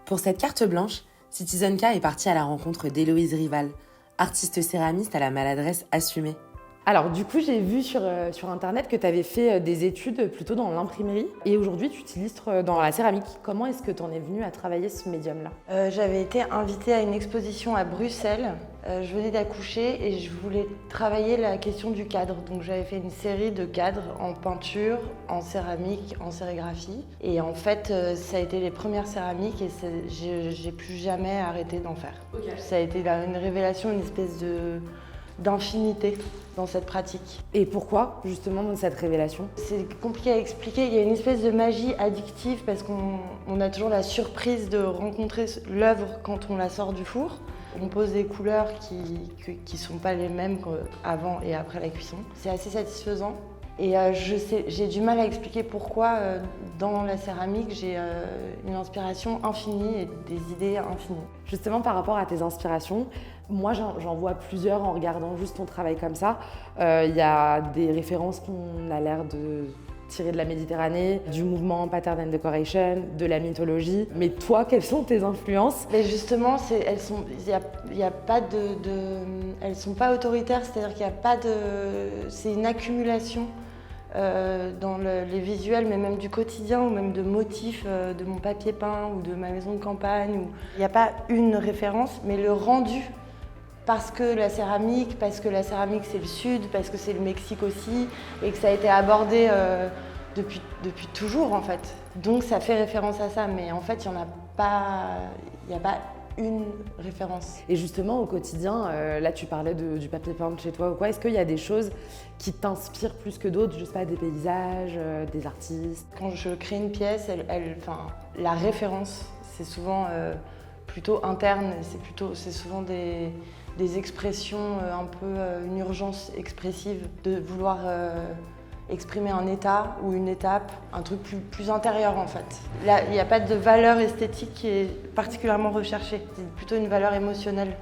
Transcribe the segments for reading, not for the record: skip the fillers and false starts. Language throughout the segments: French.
Pour cette carte blanche, Citizen K est partie à la rencontre d'Héloïse Rival, artiste céramiste à la maladresse assumée. Alors du coup, j'ai vu sur internet que tu avais fait des études plutôt dans l'imprimerie et aujourd'hui tu t'illustres dans la céramique. Comment est-ce que tu en es venue à travailler ce médium-là ? J'avais été invitée à une exposition à Bruxelles. Je venais d'accoucher et je voulais travailler la question du cadre. Donc j'avais fait une série de cadres en peinture, en céramique, en sérigraphie. Et en fait, ça a été les premières céramiques et j'ai plus jamais arrêté d'en faire. Okay. Ça a été une révélation, une espèce d'infinité dans cette pratique. Et pourquoi, justement, dans cette révélation ? C'est compliqué à expliquer. Il y a une espèce de magie addictive parce qu'on a toujours la surprise de rencontrer l'œuvre quand on la sort du four. On pose des couleurs qui sont pas les mêmes qu'avant et après la cuisson. C'est assez satisfaisant. Et j'ai du mal à expliquer pourquoi dans la céramique j'ai une inspiration infinie et des idées infinies. Justement par rapport à tes inspirations, moi j'en vois plusieurs en regardant juste ton travail comme ça. Il y a des références qu'on a l'air de tirer de la Méditerranée, du mouvement Pattern and Decoration, de la mythologie. Mais toi, quelles sont tes influences ? Mais justement, elles sont pas autoritaires, c'est-à-dire qu'il n'y a pas de... C'est une accumulation dans les visuels, mais même du quotidien ou même de motifs de mon papier peint ou de ma maison de campagne. Il n'y a pas une référence, mais le rendu, parce que la céramique c'est le sud, parce que c'est le Mexique aussi, et que ça a été abordé depuis toujours en fait. Donc ça fait référence à ça, mais en fait il n'y a pas une référence. Et justement au quotidien, là tu parlais du papier peint chez toi ou quoi, est-ce qu'il y a des choses qui t'inspirent plus que d'autres, je sais pas, des paysages, des artistes ? Quand je crée une pièce, la référence c'est souvent plutôt interne, c'est souvent des expressions, un peu une urgence expressive, de vouloir exprimer un état ou une étape, un truc plus intérieur en fait. Là, il n'y a pas de valeur esthétique qui est particulièrement recherchée, c'est plutôt une valeur émotionnelle.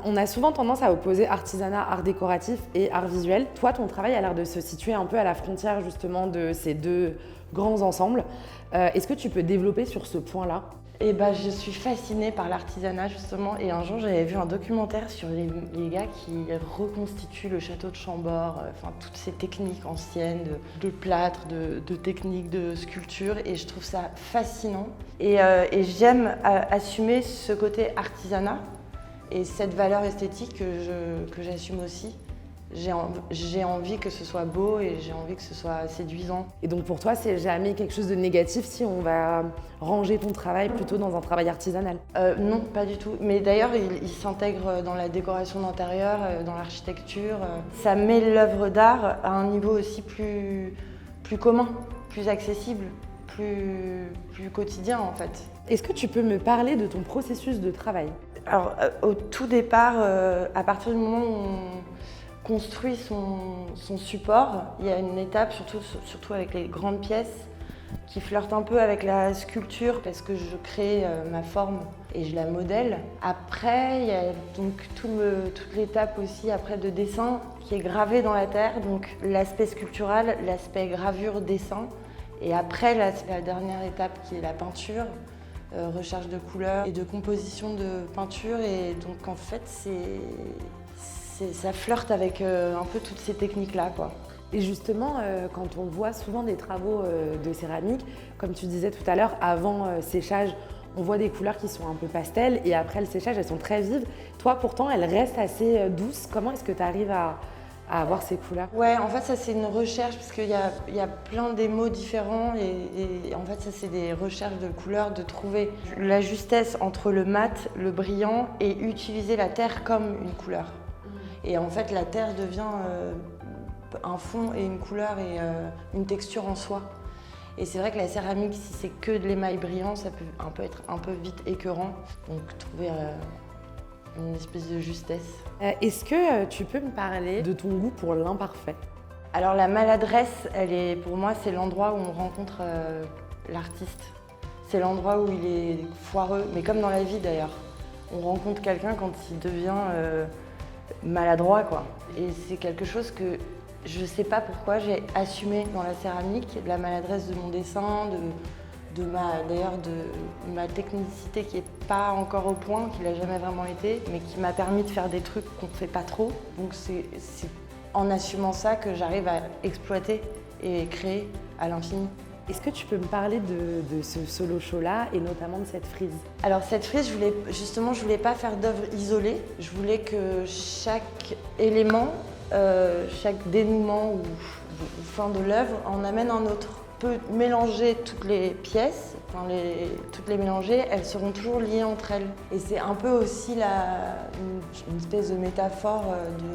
On a souvent tendance à opposer artisanat, art décoratif et art visuel. Toi, ton travail a l'air de se situer un peu à la frontière justement de ces deux grands ensembles. Est-ce que tu peux développer sur ce point-là ? Je suis fascinée par l'artisanat justement et un jour j'avais vu un documentaire sur les gars qui reconstituent le château de Chambord, toutes ces techniques anciennes de plâtre, de techniques de sculpture et je trouve ça fascinant et j'aime assumer ce côté artisanat et cette valeur esthétique que j'assume aussi. J'ai envie que ce soit beau et j'ai envie que ce soit séduisant. Et donc pour toi, c'est jamais quelque chose de négatif si on va ranger ton travail plutôt dans un travail artisanal ? Non, pas du tout. Mais d'ailleurs, il s'intègre dans la décoration d'intérieur, dans l'architecture. Ça met l'œuvre d'art à un niveau aussi plus commun, plus accessible, plus quotidien en fait. Est-ce que tu peux me parler de ton processus de travail ? Alors, au tout départ, à partir du moment où on construit son support, il y a une étape, surtout avec les grandes pièces, qui flirte un peu avec la sculpture parce que je crée ma forme et je la modèle. Après, il y a donc toute l'étape aussi après de dessin qui est gravée dans la terre, donc l'aspect sculptural, l'aspect gravure, dessin. Et après, la dernière étape qui est la peinture, recherche de couleurs et de composition de peinture. Et donc en fait, ça flirte avec un peu toutes ces techniques-là, quoi. Et justement, quand on voit souvent des travaux de céramique, comme tu disais tout à l'heure, avant séchage, on voit des couleurs qui sont un peu pastel et après le séchage, elles sont très vives. Toi, pourtant, elles restent assez douces. Comment est-ce que tu arrives à avoir ces couleurs ? Ouais, en fait, ça c'est une recherche parce qu'il y a plein d'émaux différents et en fait, ça c'est des recherches de couleurs, de trouver la justesse entre le mat, le brillant et utiliser la terre comme une couleur. Et en fait, la terre devient un fond et une couleur et une texture en soi. Et c'est vrai que la céramique, si c'est que de l'émail brillant, ça peut être un peu vite écœurant. Donc trouver une espèce de justesse. Est-ce que tu peux me parler de ton goût pour l'imparfait ? Alors la maladresse, pour moi, c'est l'endroit où on rencontre l'artiste. C'est l'endroit où il est foireux, mais comme dans la vie d'ailleurs. On rencontre quelqu'un quand il devient maladroit, quoi. Et c'est quelque chose que je sais pas pourquoi j'ai assumé dans la céramique, de la maladresse de mon dessin, d'ailleurs de ma technicité qui n'est pas encore au point, qui l'a jamais vraiment été, mais qui m'a permis de faire des trucs qu'on ne fait pas trop. Donc c'est en assumant ça que j'arrive à exploiter et créer à l'infini. Est-ce que tu peux me parler de ce solo show-là et notamment de cette frise? Alors cette frise, je voulais pas faire d'œuvre isolée. Je voulais que chaque élément, chaque dénouement ou fin de l'œuvre en amène un autre. On peut mélanger toutes les pièces, toutes les mélanger, elles seront toujours liées entre elles. Et c'est un peu aussi une espèce de métaphore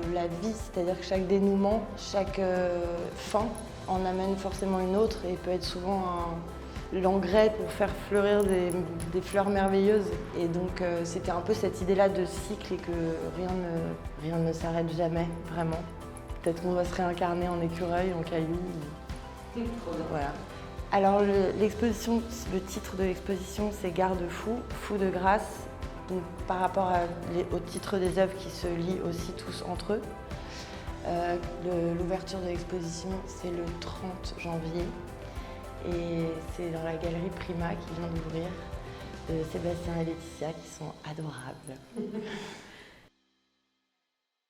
de la vie, c'est-à-dire que chaque dénouement, chaque fin en amène forcément une autre et peut être souvent l'engrais pour faire fleurir des fleurs merveilleuses. Et donc c'était un peu cette idée-là de cycle et que rien ne s'arrête jamais, vraiment. Peut-être qu'on va se réincarner en écureuil, en caillou. Voilà. Alors le titre de l'exposition c'est Garde-fou, fou de grâce, donc par rapport au titre des œuvres qui se lient aussi tous entre eux. L'ouverture de l'exposition c'est le 30 janvier et c'est dans la galerie Prima qui vient d'ouvrir, de Sébastien et Laetitia qui sont adorables.